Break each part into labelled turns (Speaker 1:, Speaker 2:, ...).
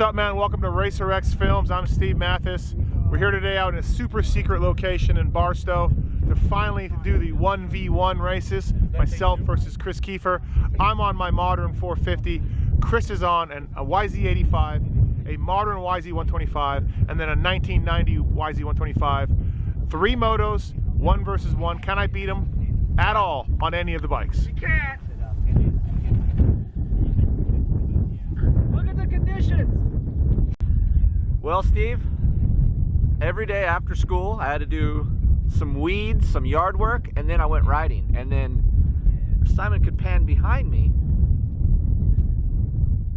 Speaker 1: What's up, man? Welcome to Racer X Films. I'm Steve Matthes. We're here today out in a super secret location in Barstow to finally do the 1v1 races, myself versus Kris Keefer. I'm on my modern 450. Kris is on a YZ85, a modern YZ125, and then a 1990 YZ125. 3 motos, 1 versus 1. Can I beat him at all on any of the bikes?
Speaker 2: You can't. Look at the conditions.
Speaker 3: Well, Steve, every day after school I had to do some weeds, some yard work, and then I went riding. And then Simon could pan behind me.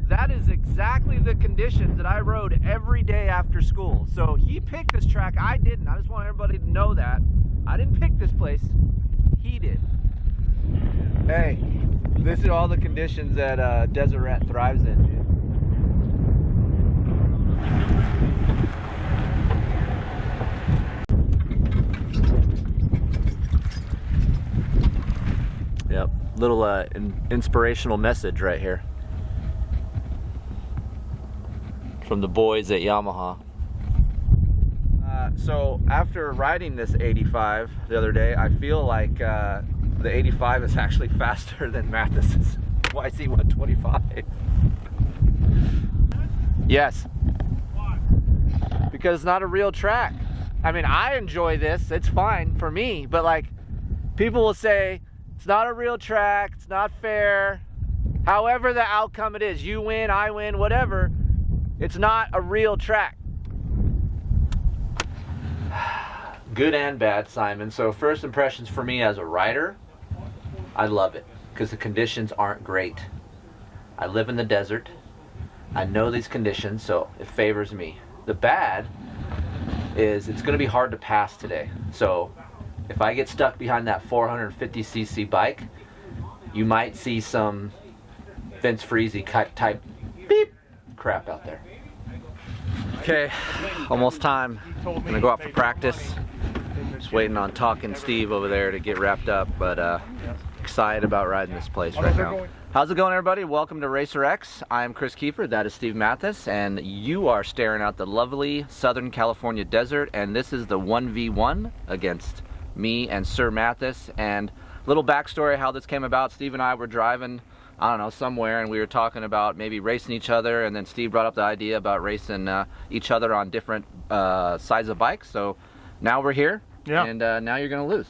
Speaker 3: That is exactly the conditions that I rode every day after school. So he picked this track, I didn't. I just want everybody to know that. I didn't pick this place, he did. Hey, this are all the conditions that Desert Rat thrives in. Yep, little inspirational message right here from the boys at Yamaha. So after riding this 85 the other day, I feel like the 85 is actually faster than Matthes' YZ125. Yes.
Speaker 1: Why?
Speaker 3: Because it's not a real track. I mean, I enjoy this, it's fine for me, but like, people will say, it's not a real track, it's not fair. However the outcome it is, you win, I win, whatever, it's not a real track. Good and bad, Simon. So first impressions for me as a rider, I love it because the conditions aren't great. I live in the desert. I know these conditions, so it favors me. The bad is it's going to be hard to pass today. So if I get stuck behind that 450cc bike, you might see some Vince Freezy type beep crap out there. Okay, almost time. I'm gonna go out for practice. Just waiting on Talking Steve over there to get wrapped up, but excited about riding this place right now. How's it going, everybody? Welcome to Racer X. I'm Kris Keefer, that is Steve Matthes, and you are staring out the lovely Southern California desert, and this is the 1v1 against me and Sir Matthes. And little backstory how this came about. Steve and I were driving, I don't know, somewhere, and we were talking about maybe racing each other, and then Steve brought up the idea about racing each other on different sides of bikes. So now we're here, and now you're gonna lose.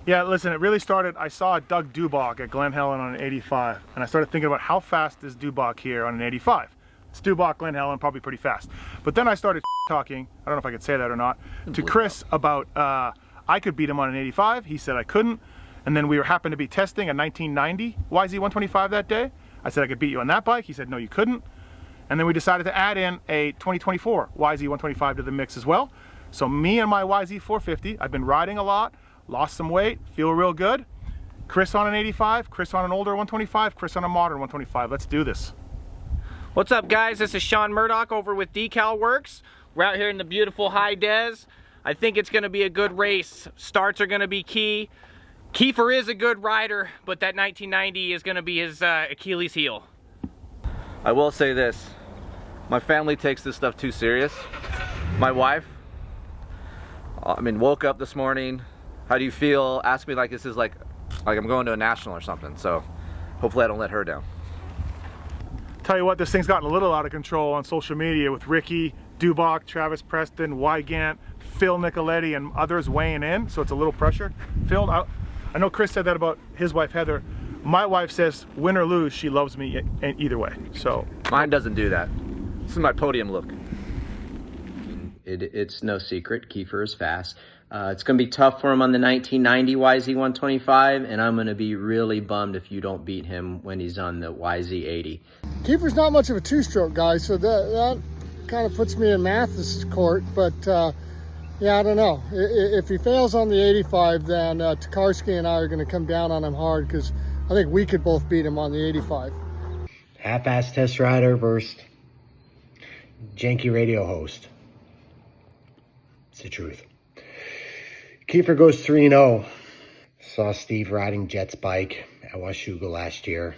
Speaker 1: Yeah, listen, it really started, I saw Doug Dubach at Glen Helen on an 85, and I started thinking about how fast is Dubach here on an 85. It's Dubach, Glen Helen, probably pretty fast. But then I started talking, I don't know if I could say that or not, to Kris about I could beat him on an 85. He said I couldn't. And then we happened to be testing a 1990 YZ125 that day. I said I could beat you on that bike. He said no, you couldn't. And then we decided to add in a 2024 YZ125 to the mix as well. So me and my YZ450, I've been riding a lot, lost some weight, feel real good. Kris on an 85, Kris on an older 125, Kris on a modern 125. Let's do this.
Speaker 2: What's up, guys? This is Sean Murdoch over with Decal Works. We're out here in the beautiful high des. I think it's going to be a good race. Starts are going to be key. Keefer is a good rider, but that 1990 is going to be his Achilles heel.
Speaker 3: I will say this, my family takes this stuff too serious. My wife, woke up this morning, how do you feel? Asked me like this is like I'm going to a national or something, so hopefully I don't let her down.
Speaker 1: Tell you what, this thing's gotten a little out of control on social media with Ricky, Dubach, Travis Preston, Wygant, Phil Nicoletti, and others weighing in, so it's a little pressure. Phil, I know Kris said that about his wife Heather. My wife says, win or lose, she loves me either way. So
Speaker 3: mine doesn't do that. This is my podium look.
Speaker 4: It's no secret, Keefer is fast. It's going to be tough for him on the 1990 YZ125, and I'm going to be really bummed if you don't beat him when he's on the YZ80.
Speaker 5: Keefer's not much of a two-stroke guy, so that kind of puts me in Matthes' court, but yeah, I don't know. If he fails on the 85, then Tokarski and I are going to come down on him hard because I think we could both beat him on the 85.
Speaker 6: Half-ass test rider versus janky radio host. It's the truth. Keefer goes 3-0. Saw Steve riding Jet's bike at Washougal last year.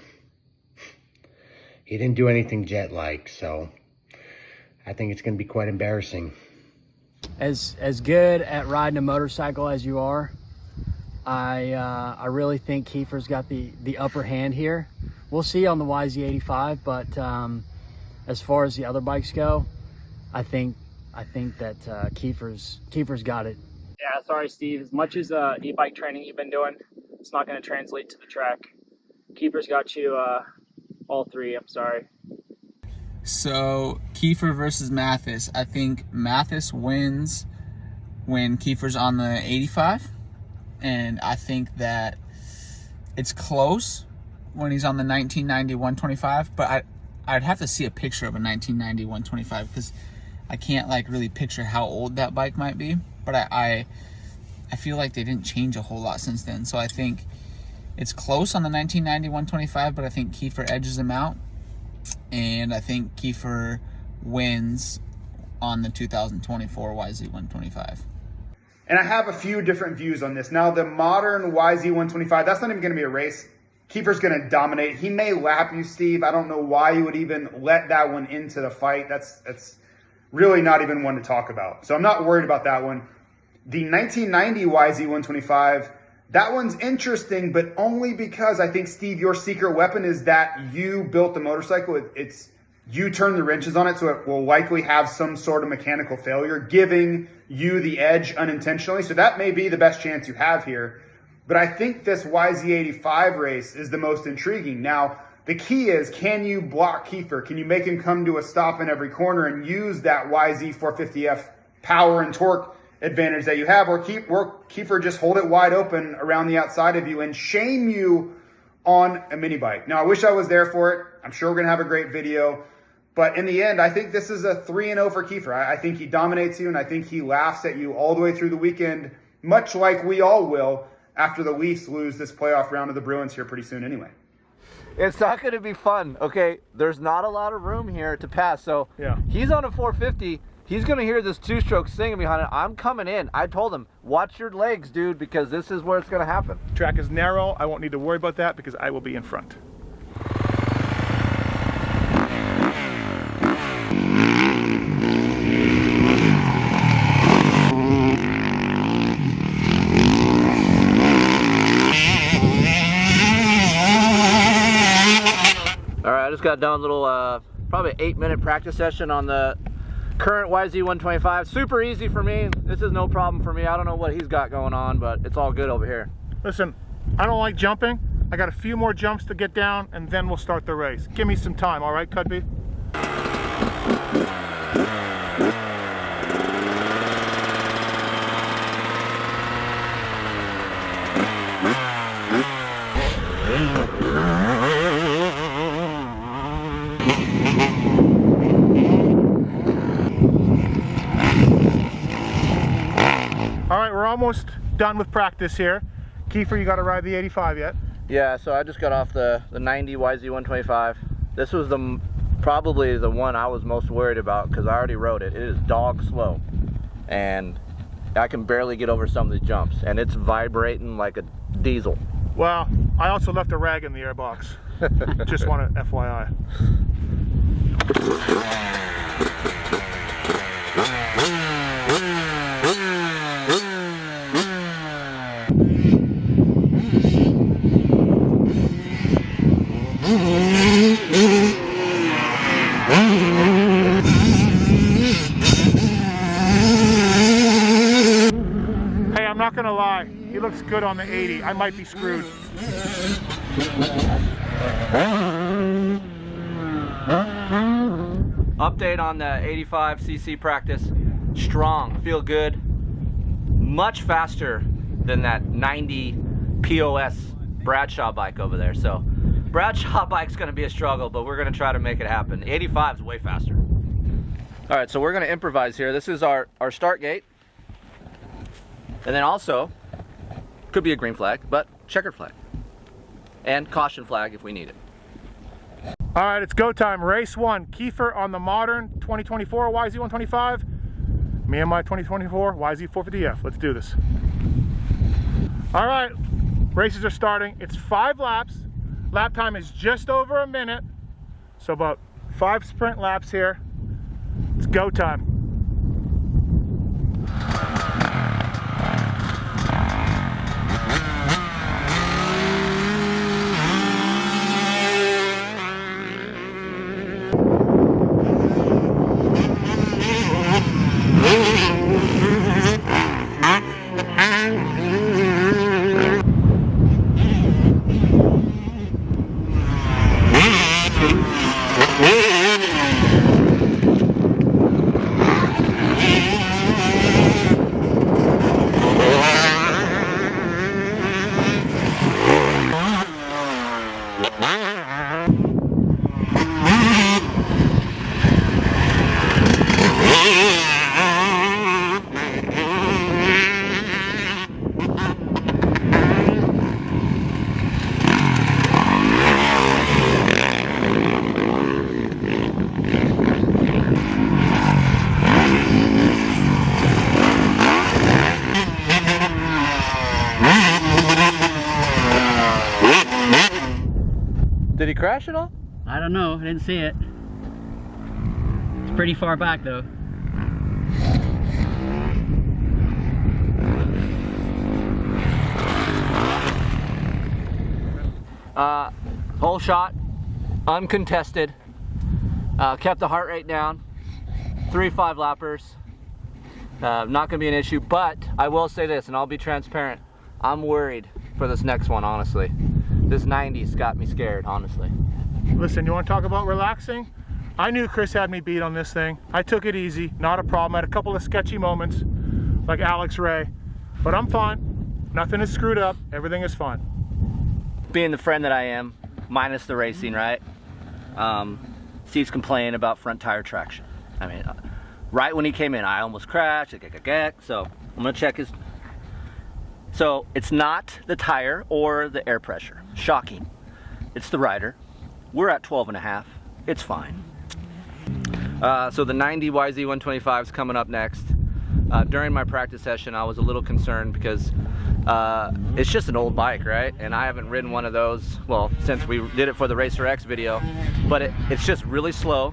Speaker 6: He didn't do anything Jet-like, so I think it's going to be quite embarrassing.
Speaker 7: As good at riding a motorcycle as you are, I really think Keefer's got the upper hand here. We'll see on the YZ85, but as far as the other bikes go, I think that Keefer's got it.
Speaker 8: Yeah, sorry, Steve. As much as e-bike training you've been doing, it's not going to translate to the track. Keefer's got you all three. I'm sorry.
Speaker 9: So Keefer versus Matthes. I think Matthes wins when Keefer's on the 85, and I think that it's close when he's on the 1990 125. But I'd have to see a picture of a 1990 125 because I can't like really picture how old that bike might be. But I feel like they didn't change a whole lot since then. So I think it's close on the 1990 125, but I think Keefer edges him out. And I think Keefer wins on the 2024 YZ125.
Speaker 10: And I have a few different views on this. Now, the modern YZ125, that's not even going to be a race. Keefer's going to dominate. He may lap you, Steve. I don't know why you would even let that one into the fight. That's really not even one to talk about. So I'm not worried about that one. The 1990 YZ125, that one's interesting, but only because I think, Steve, your secret weapon is that you built the motorcycle. It's you turned the wrenches on it, so it will likely have some sort of mechanical failure, giving you the edge unintentionally. So that may be the best chance you have here. But I think this YZ85 race is the most intriguing. Now, the key is, can you block Keefer? Can you make him come to a stop in every corner and use that YZ450F power and torque advantage that you have, or Keefer just hold it wide open around the outside of you and shame you on a mini bike? Now, I wish I was there for it. I'm sure we're going to have a great video. But in the end, I think this is a 3-0 for Keefer. I think he dominates you, and I think he laughs at you all the way through the weekend, much like we all will after the Leafs lose this playoff round of the Bruins here pretty soon anyway.
Speaker 3: It's not going to be fun, okay? There's not a lot of room here to pass. So
Speaker 1: yeah,
Speaker 3: he's on a 450. He's going to hear this two-stroke singing behind it. I'm coming in. I told him, watch your legs, dude, because this is where it's going to happen.
Speaker 1: Track is narrow. I won't need to worry about that because I will be in front.
Speaker 3: All right, I just got done a little, probably 8-minute practice session on the current YZ125. Super easy for me. This is no problem for me. I don't know what he's got going on, but it's all good over here.
Speaker 1: Listen, I don't like jumping. I got a few more jumps to get down, and then we'll start the race. Give me some time, all right, Cudby? All right, we're almost done with practice here. Keefer, you got to ride the 85 yet?
Speaker 3: Yeah, so I just got off the 90 YZ125. This was probably the one I was most worried about because I already rode it. It is dog slow, and I can barely get over some of the jumps, and it's vibrating like a diesel.
Speaker 1: Well, I also left a rag in the airbox. Just want to FYI. Hey, I'm not gonna lie, he looks good on the 80. I might be screwed.
Speaker 3: Update on the 85cc practice. Strong, feel good. Much faster than that 90 POS Bradshaw bike over there. So Bradshaw bike's gonna be a struggle, but we're gonna try to make it happen. The 85 is way faster. All right, so we're gonna improvise here. This is our start gate. And then also, could be a green flag, but checkered flag. And caution flag if we need it.
Speaker 1: All right, it's go time. Race 1, Keefer on the modern 2024 YZ125. Me and my 2024 YZ450F. Let's do this. All right, races are starting. It's 5 laps. Lap time is just over a minute. So about 5 sprint laps here. It's go time.
Speaker 3: Did he crash at all?
Speaker 11: I don't know, I didn't see it. It's pretty far back though.
Speaker 3: Whole shot, uncontested. Kept the heart rate down. 3 5-lappers. Not gonna be an issue, but I will say this, and I'll be transparent. I'm worried for this next one, honestly. This 90's got me scared, honestly.
Speaker 1: Listen, you want to talk about relaxing? I knew Kris had me beat on this thing. I took it easy, not a problem. I had a couple of sketchy moments, like Alex Ray, but I'm fine. Nothing is screwed up. Everything is fine.
Speaker 3: Being the friend that I am, minus the racing, right? Steve's complaining about front tire traction. I mean, right when he came in, I almost crashed. So I'm gonna check his. So it's not the tire or the air pressure. Shocking. It's the rider. We're at 12.5. It's fine. So the 90 YZ450F is coming up next. During my practice session, I was a little concerned because it's just an old bike, right? And I haven't ridden one of those, well, since we did it for the Racer X video, but it's just really slow.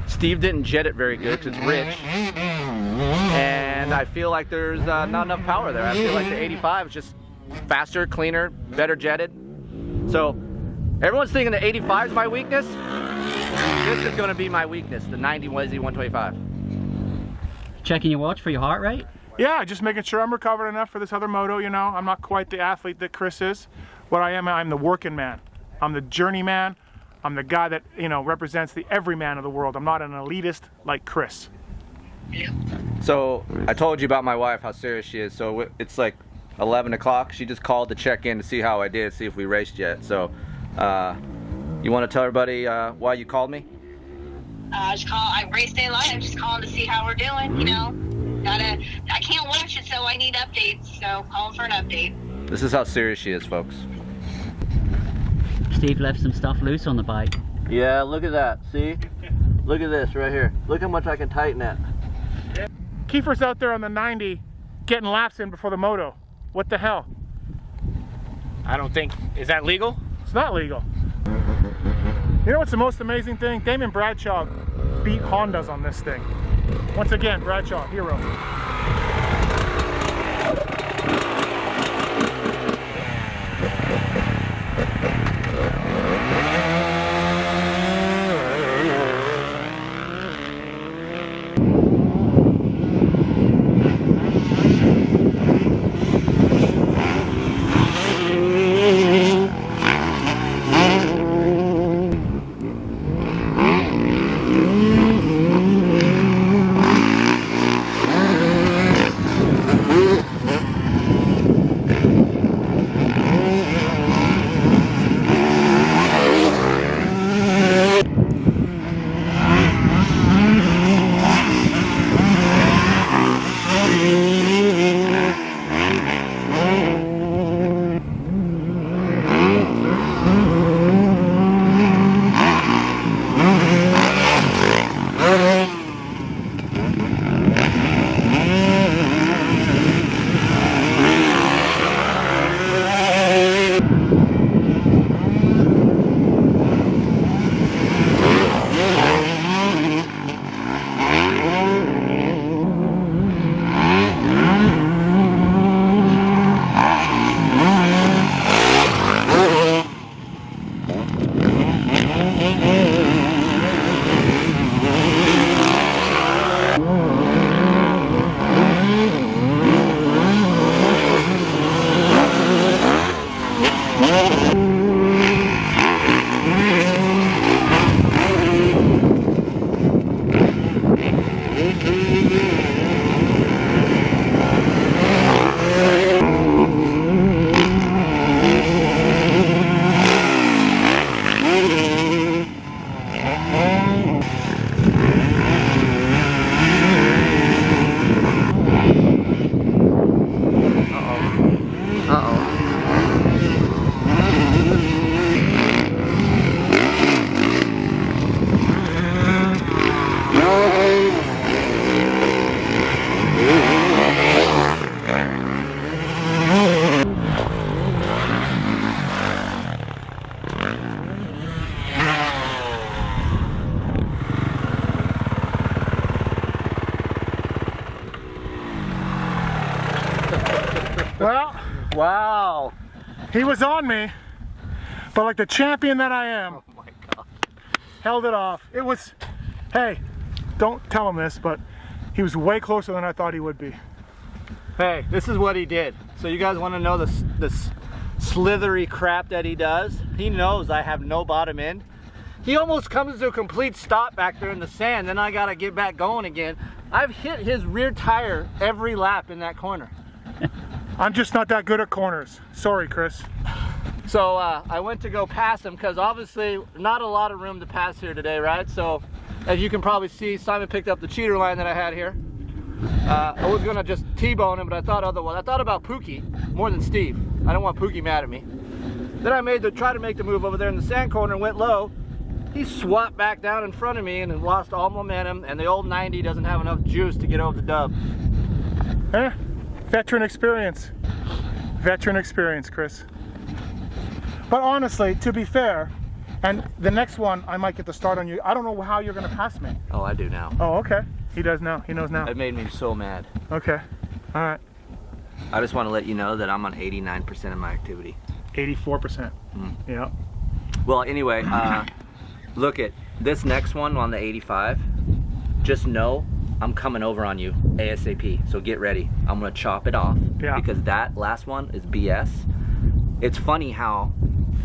Speaker 3: Steve didn't jet it very good because it's rich. And I feel like there's not enough power there. I feel like the 85 is just faster, cleaner, better jetted. So everyone's thinking the 85 is my weakness. This is going to be my weakness, the 90 YZ450F.
Speaker 11: Checking your watch for your heart rate?
Speaker 1: Yeah, just making sure I'm recovered enough for this other moto, you know. I'm not quite the athlete that Kris is. What I am, I'm the working man. I'm the journeyman. I'm the guy that, you know, represents the everyman of the world. I'm not an elitist like Kris.
Speaker 3: So I told you about my wife, how serious she is. So it's like 11 o'clock. She just called to check in to see how I did, see if we raced yet. So you want to tell everybody why you called me?
Speaker 12: I raced day live. I'm just calling to see how we're doing. You know, I can't watch it, so I need updates. So calling for an update.
Speaker 3: This is how serious she is, folks.
Speaker 11: Steve left some stuff loose on the bike.
Speaker 3: Yeah, look at that. See? Look at this right here. Look how much I can tighten it.
Speaker 1: Keefer's out there on the 90 getting laps in before the moto. What the hell?
Speaker 2: I don't think, is that legal?
Speaker 1: It's not legal. You know what's the most amazing thing? Damon Bradshaw beat Hondas on this thing. Once again, Bradshaw, hero. Well,
Speaker 2: Wow.
Speaker 1: he was on me, but like the champion that I am,
Speaker 2: Oh my God.
Speaker 1: held it off. It was, hey, don't tell him this, but he was way closer than I thought he would be.
Speaker 2: Hey, this is what he did. So you guys want to know this slithery crap that he does? He knows I have no bottom end. He almost comes to a complete stop back there in the sand. Then I got to get back going again. I've hit his rear tire every lap in that corner.
Speaker 1: I'm just not that good at corners. Sorry, Chris.
Speaker 2: So I went to go pass him because obviously not a lot of room to pass here today, right? So as you can probably see, Simon picked up the cheater line that I had here. I was gonna just T-bone him, but I thought otherwise. I thought about Pookie more than Steve. I don't want Pookie mad at me. Then I tried to make the move over there in the sand corner and went low. He swapped back down in front of me and lost all momentum, and the old 90 doesn't have enough juice to get over the dub.
Speaker 1: Veteran experience. Veteran experience, Chris. But honestly, to be fair, and the next one I might get the start on you. I don't know how you're gonna pass me.
Speaker 2: Oh, I do now.
Speaker 1: Oh, okay. He does now. He knows now.
Speaker 2: It made me so mad.
Speaker 1: Okay. All right.
Speaker 3: I just want to let you know that I'm on 89% of my activity.
Speaker 1: 84%. Yeah.
Speaker 3: Well, anyway, look at this next one on the 85. Just know I'm coming over on you ASAP. So get ready. I'm gonna chop it off.
Speaker 1: Yeah.
Speaker 3: Because that last one is BS. It's funny how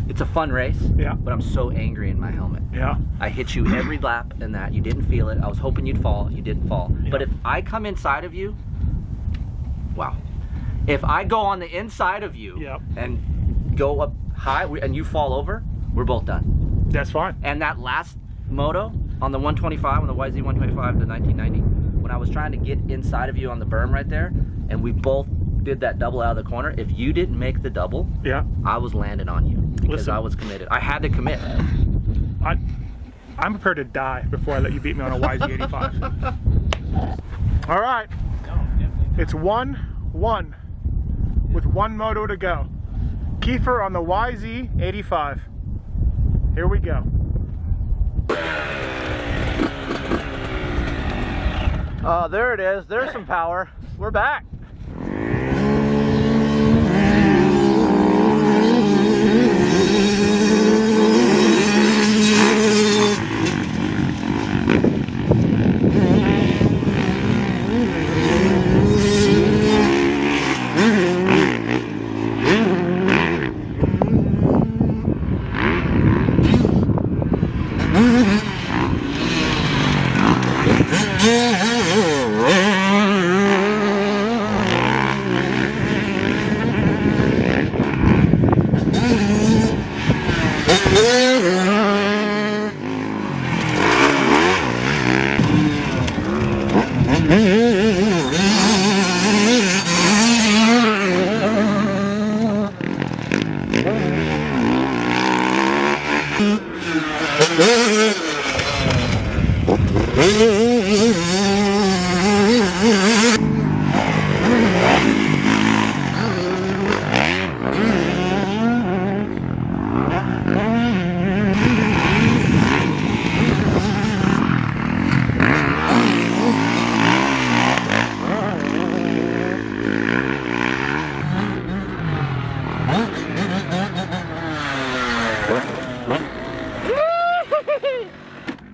Speaker 3: it's a fun race.
Speaker 1: Yeah.
Speaker 3: But I'm so angry in my helmet.
Speaker 1: Yeah.
Speaker 3: I hit you every lap in that. You didn't feel it. I was hoping you'd fall. You didn't fall.
Speaker 1: Yeah.
Speaker 3: But if I come inside of you, wow. If I go on the inside of you and go up high and you fall over, we're both done.
Speaker 1: That's fine.
Speaker 3: And that last moto on the 125, on the YZ450F, the 1990, when I was trying to get inside of you on the berm right there, and we both did that double out of the corner, if you didn't make the double, I was landing on you because I was committed. I had to commit.
Speaker 1: I'm prepared to die before I let you beat me on a YZ85. All right. It's 1-1 with one moto to go. Keefer on the YZ85. Here we go.
Speaker 2: Oh, there it is. There's some power. We're back.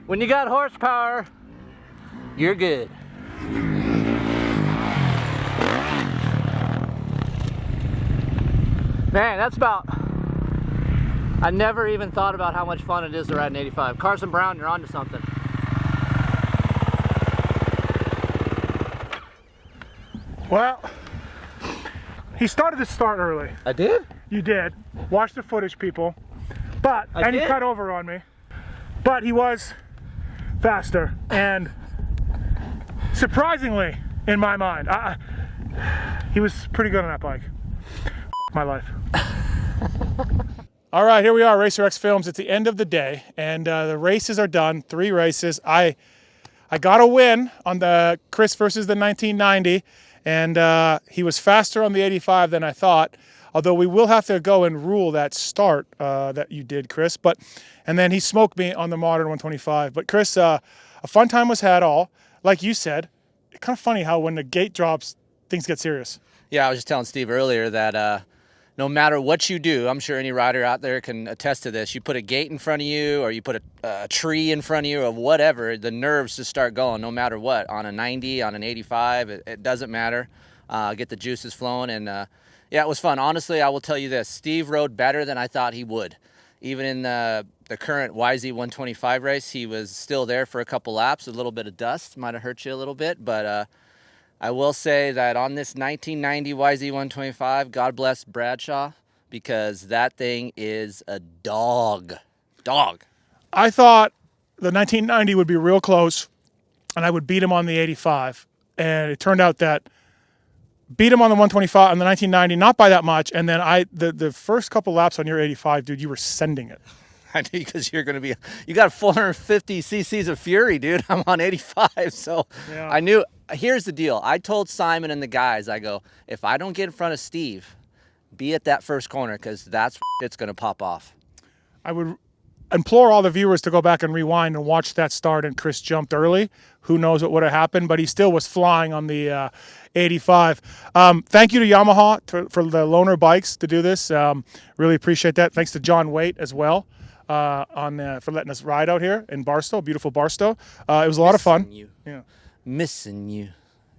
Speaker 2: When you got horsepower, you're good. Man, that's about, I never even thought about how much fun it is to ride an 85. Carson Brown, you're onto something.
Speaker 1: Well, he started to start early.
Speaker 2: I did?
Speaker 1: You did. Watch the footage, people. But, and he cut over on me. But he was faster, and surprisingly, in my mind, he was pretty good on that bike. My life. All right, here we are, Racer X Films. It's the end of the day, and the races are done. 3 races. I got a win on the Kris versus the 1990, and he was faster on the 85 than I thought. Although we will have to go and rule that start that you did, Kris. And then he smoked me on the modern 125. But Kris, a fun time was had all. Like you said, it's kind of funny how when the gate drops, things get serious.
Speaker 3: Yeah, I was just telling Steve earlier that no matter what you do, I'm sure any rider out there can attest to this. You put a gate in front of you, or you put a tree in front of you, or whatever, the nerves just start going no matter what. On a 90, on an 85, it doesn't matter. Get the juices flowing, and yeah, it was fun. Honestly, I will tell you this. Steve rode better than I thought he would. Even in the current YZ125 race, he was still there for a couple laps. A little bit of dust might have hurt you a little bit, but I will say that on this 1990 YZ125, God bless Bradshaw, because that thing is a dog. Dog.
Speaker 1: I thought the 1990 would be real close, and I would beat him on the 85. And it turned out that beat him on the 125 on the 1990, not by that much. And then the first couple laps on your 85, dude, you were sending it.
Speaker 3: I knew, because you're going to be, you got 450 cc's of fury, dude. I'm on 85, so yeah. I knew. Here's the deal. I told Simon and the guys, I go, if I don't get in front of Steve, be at that first corner, because that's it's going to pop off.
Speaker 1: I would implore all the viewers to go back and rewind and watch that start, and Kris jumped early. Who knows what would have happened, but he still was flying on the 85. Thank you to Yamaha for the loaner bikes to do this. Really appreciate that. Thanks to John Waite as well for letting us ride out here in Barstow, beautiful Barstow. It was a lot of fun. Yeah.
Speaker 3: Missing you,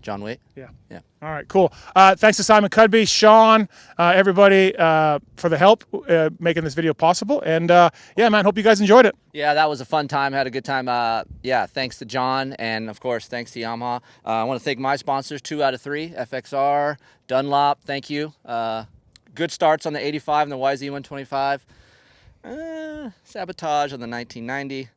Speaker 3: John Waite.
Speaker 1: Yeah.
Speaker 3: Yeah.
Speaker 1: All right, cool. Thanks to Simon Cudby, Sean, everybody for the help making this video possible. And yeah, man, hope you guys enjoyed it.
Speaker 3: Yeah, that was a fun time. Had a good time. Yeah, thanks to John, and of course, thanks to Yamaha. I want to thank my sponsors, 2 out of 3, FXR, Dunlop. Thank you. Good starts on the 85 and the YZ125. Sabotage on the 1990,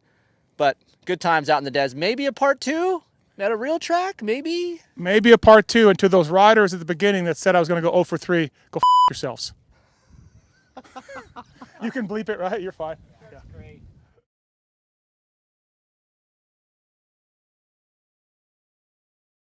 Speaker 3: but good times out in the des. Maybe a part 2 at a real track, maybe
Speaker 1: a part 2. And to those riders at the beginning that said I was going to go 0 for 3, go f yourselves. You can bleep it, right? You're fine.